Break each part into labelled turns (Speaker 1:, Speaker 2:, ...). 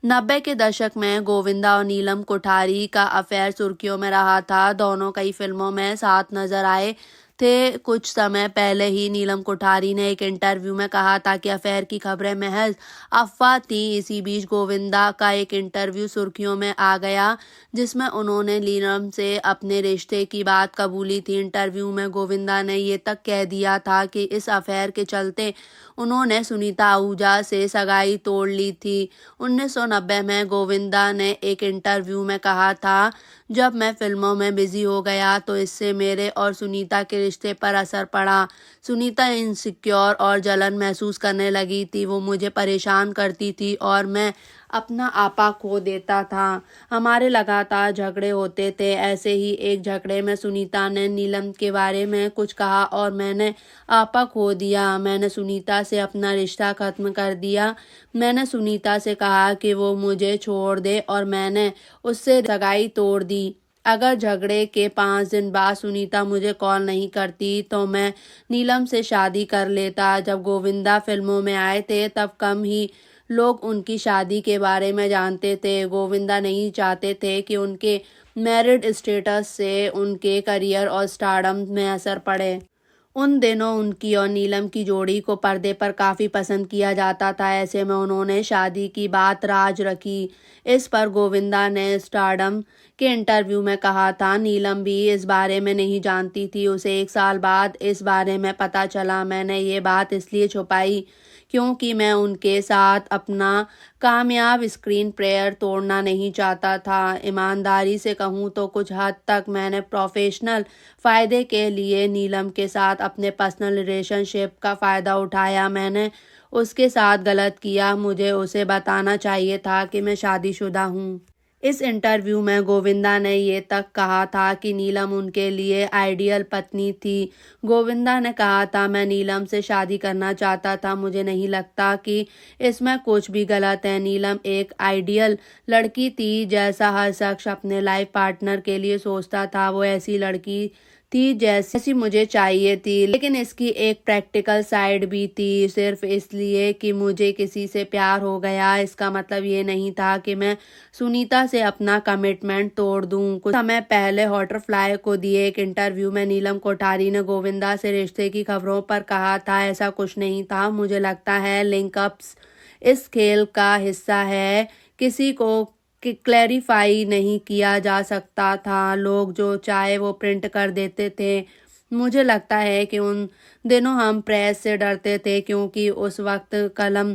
Speaker 1: 90 के दशक में गोविंदा और नीलम कोठारी का अफेयर सुर्खियों में रहा था। दोनों कई फिल्मों में साथ नजर आए थे। कुछ समय पहले ही नीलम कोठारी ने एक इंटरव्यू में कहा था कि अफेयर की खबरें महज अफवाह थी। इसी बीच गोविंदा का एक इंटरव्यू सुर्खियों में आ गया, जिसमें उन्होंने नीलम से अपने रिश्ते की बात कबूली थी। इंटरव्यू में गोविंदा ने ये तक कह दिया था कि इस अफेयर के चलते उन्होंने सुनीता आहूजा से सगाई तोड़ ली थी। 1990 में गोविंदा ने एक इंटरव्यू में कहा था, जब मैं फिल्मों में बिजी हो गया तो इससे मेरे और सुनीता के रिश्ते पर असर पड़ा। सुनीता इनसिक्योर और जलन महसूस करने लगी थी। वो मुझे परेशान करती थी और मैं अपना आपा खो देता था। हमारे लगातार झगड़े होते थे। ऐसे ही एक झगड़े में सुनीता ने नीलम के बारे में कुछ कहा और मैंने आपा खो दिया। मैंने सुनीता से अपना रिश्ता खत्म कर दिया। मैंने सुनीता से कहा कि वो मुझे छोड़ दे और मैंने उससे सगाई तोड़ दी। अगर झगड़े के 5 दिन बाद सुनीता मुझे कॉल नहीं करती तो मैं नीलम से शादी कर लेता। जब गोविंदा फिल्मों में आए थे तब कम ही लोग उनकी शादी के बारे में जानते थे। गोविंदा नहीं चाहते थे कि उनके मैरिड स्टेटस से उनके करियर और स्टारडम में असर पड़े। उन दिनों उनकी और नीलम की जोड़ी को पर्दे पर काफ़ी पसंद किया जाता था। ऐसे में उन्होंने शादी की बात राज रखी। इस पर गोविंदा ने स्टारडम के इंटरव्यू में कहा था, नीलम भी इस बारे में नहीं जानती थी। उसे 1 साल बाद इस बारे में पता चला। मैंने ये बात इसलिए छुपाई क्योंकि मैं उनके साथ अपना कामयाब स्क्रीन प्लेयर तोड़ना नहीं चाहता था। ईमानदारी से कहूँ तो कुछ हद तक मैंने प्रोफेशनल फ़ायदे के लिए नीलम के साथ अपने पर्सनल रिलेशनशिप का फ़ायदा उठाया। मैंने उसके साथ गलत किया। मुझे उसे बताना चाहिए था कि मैं शादीशुदा हूँ। इस इंटरव्यू में गोविंदा ने ये तक कहा था कि नीलम उनके लिए आइडियल पत्नी थी। गोविंदा ने कहा था, मैं नीलम से शादी करना चाहता था। मुझे नहीं लगता कि इसमें कुछ भी गलत है। नीलम एक आइडियल लड़की थी, जैसा हर शख्स अपने लाइफ पार्टनर के लिए सोचता था। वो ऐसी लड़की थी जैसी मुझे चाहिए थी। लेकिन इसकी एक प्रैक्टिकल साइड भी थी। सिर्फ इसलिए कि मुझे किसी से प्यार हो गया, इसका मतलब ये नहीं था कि मैं सुनीता से अपना कमिटमेंट तोड़ दूं। कुछ समय पहले हॉटरफ्लाई को दिए एक इंटरव्यू में नीलम कोठारी ने गोविंदा से रिश्ते की खबरों पर कहा था, ऐसा कुछ नहीं था। मुझे लगता है लिंकअप्स इस खेल का हिस्सा है। किसी को क्लैरिफाई नहीं किया जा सकता था। लोग जो चाहे वो प्रिंट कर देते थे। मुझे लगता है कि उन दिनों हम प्रेस से डरते थे क्योंकि उस वक्त कलम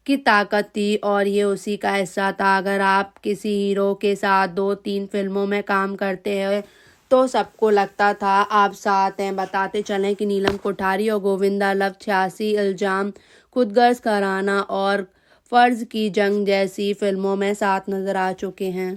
Speaker 1: की ताकत थी और ये उसी का हिस्सा था। अगर आप किसी हीरो के साथ 2-3 फिल्मों में काम करते हैं तो सबको लगता था आप साथ हैं। बताते चलें कि नीलम कोठारी और गोविंदा लव 86, इल्जाम, खुदगर्ज कराना और फर्ज की जंग जैसी फिल्मों में साथ नजर आ चुके हैं।